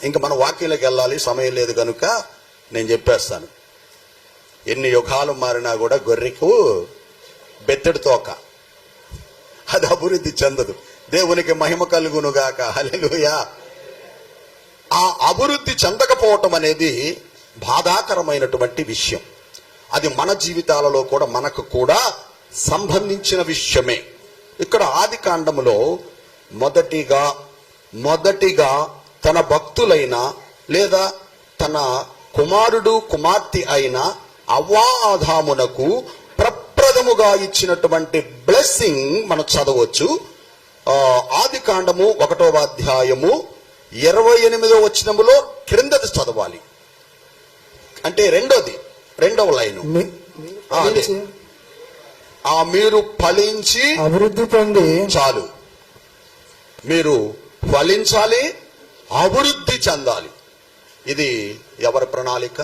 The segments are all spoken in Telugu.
ఇంకా మన వాక్యంలోకి వెళ్ళాలి, సమయం లేదు కనుక నేను చెప్పేస్తాను. ఎన్ని యుగాలు మారినా కూడా గొర్రెకు బెత్తడి తోక, అది అభివృద్ధి చెందదు. దేవునికి మహిమ కలుగునుగాక. హల్లెలూయా. ఆ అభివృద్ధి చెందకపోవటం అనేది బాధాకరమైనటువంటి విషయం. అది మన జీవితాలలో కూడా మనకు కూడా సంబంధించిన విషయమే. ఇక్కడ ఆది కాండములో మొదటిగా తన భక్తులైన లేదా తన కుమారుడు కుమార్తె అయిన అవ్వా ఆదామునకు ప్రప్రథముగా ఇచ్చినటువంటి బ్లెస్సింగ్ మనం చదవచ్చు. ఆది కాండము 1వ అధ్యాయము 28వ వచనములో క్రిందది చదవాలి. అంటే రెండవ లైను, మీరు ఫలించి అభివృద్ధి పొంది. చాలు, మీరు ఫలించాలి, అభివృద్ధి చెందాలి. ఇది ఎవరి ప్రణాళిక?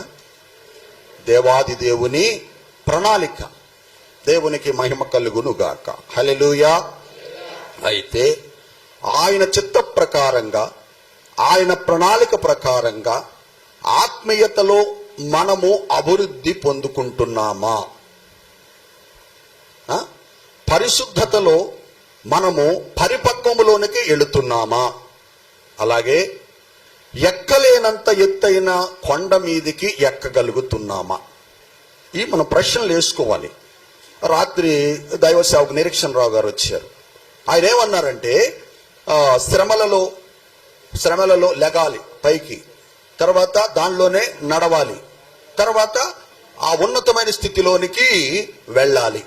దేవాది దేవుని ప్రణాళిక. దేవునికి మహిమ కలుగును గాక. హల్లెలూయా. అయితే ఆయన చిత్త ప్రకారంగా, ఆయన ప్రణాళిక ప్రకారంగా ఆత్మీయతలో మనము అభివృద్ధి పొందుకుంటున్నామా? పరిశుద్ధతలో మనము పరిపక్వములోనికి వెళుతున్నామా? అలాగే ఎక్కలేనంత ఎత్తైన కొండ మీదికి ఎక్కగలుగుతున్నామా? ఈ మనం ప్రశ్నలు వేసుకోవాలి. రాత్రి దైవ సేవకు నిరీక్షణరావు గారు వచ్చారు. ఆయన ఏమన్నారంటే, శ్రమలలో లెగాలి పైకి, తర్వాత దానిలోనే నడవాలి, తర్వాత ఆ ఉన్నతమైన స్థితిలోనికి వెళ్ళాలి.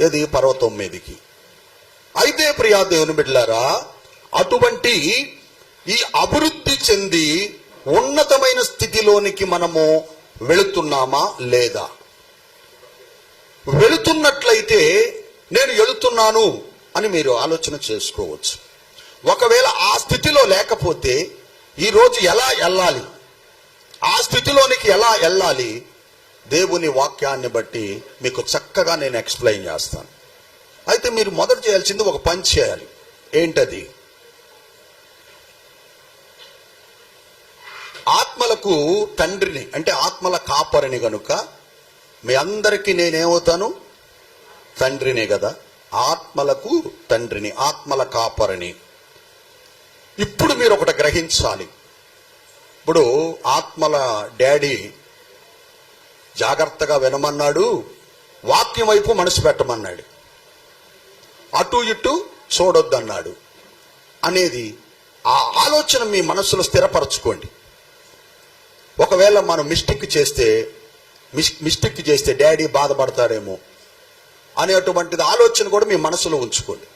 ఇది పర్వతం మీదికి. అయితే ప్రియా దేవుని బిడ్డలారా, అటువంటి ఈ అభివృద్ధి చెంది ఉన్నతమైన స్థితిలోనికి మనము వెళుతున్నామా లేదా? వెళుతున్నట్లయితే నేను వెళుతున్నాను అని మీరు ఆలోచన చేసుకోవచ్చు. ఒకవేళ ఆ స్థితిలో లేకపోతే ఈరోజు ఎలా వెళ్ళాలి, ఆ స్థితిలోనికి ఎలా వెళ్ళాలి, దేవుని వాక్యాన్ని బట్టి మీకు చక్కగా నేను ఎక్స్ప్లెయిన్ చేస్తాను. అయితే మీరు మొదట చేయాల్సింది ఒక పని చేయాలి. ఏంటది? ఆత్మలకు తండ్రిని, అంటే ఆత్మల కాపరిని గనుక మీ అందరికీ నేనేమవుతాను? తండ్రినే కదా. ఆత్మలకు తండ్రిని, ఆత్మల కాపరిని. ఇప్పుడు మీరు ఒకటి గ్రహించాలి. ఇప్పుడు ఆత్మల డాడీ జాగ్రత్తగా వినమన్నాడు, వాక్యం వైపు మనసు పెట్టమన్నాడు, అటు ఇటు చూడొద్దన్నాడు అనేది ఆ ఆలోచన మీ మనసులో స్థిరపరచుకోండి. ఒకవేళ మనం మిస్టేక్ చేస్తే డాడీ బాధపడతారేమో అనేటువంటిది ఆలోచన కూడా మీ మనసులో ఉంచుకోండి.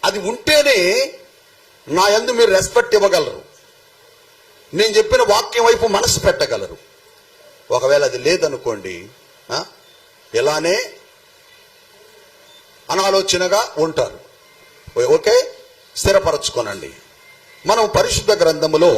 అది ఉంటేనే నా యందు మీరు రెస్పెక్ట్ ఇవ్వగలరు, నేను చెప్పిన వాక్యం వైపు మనసు పెట్టగలరు. ఒకవేళ అది లేదనుకోండి, ఇలానే అనాలోచనగా ఉంటారు. ఓకే, స్థిరపరచుకోనండి. మనం పరిశుద్ధ గ్రంథములో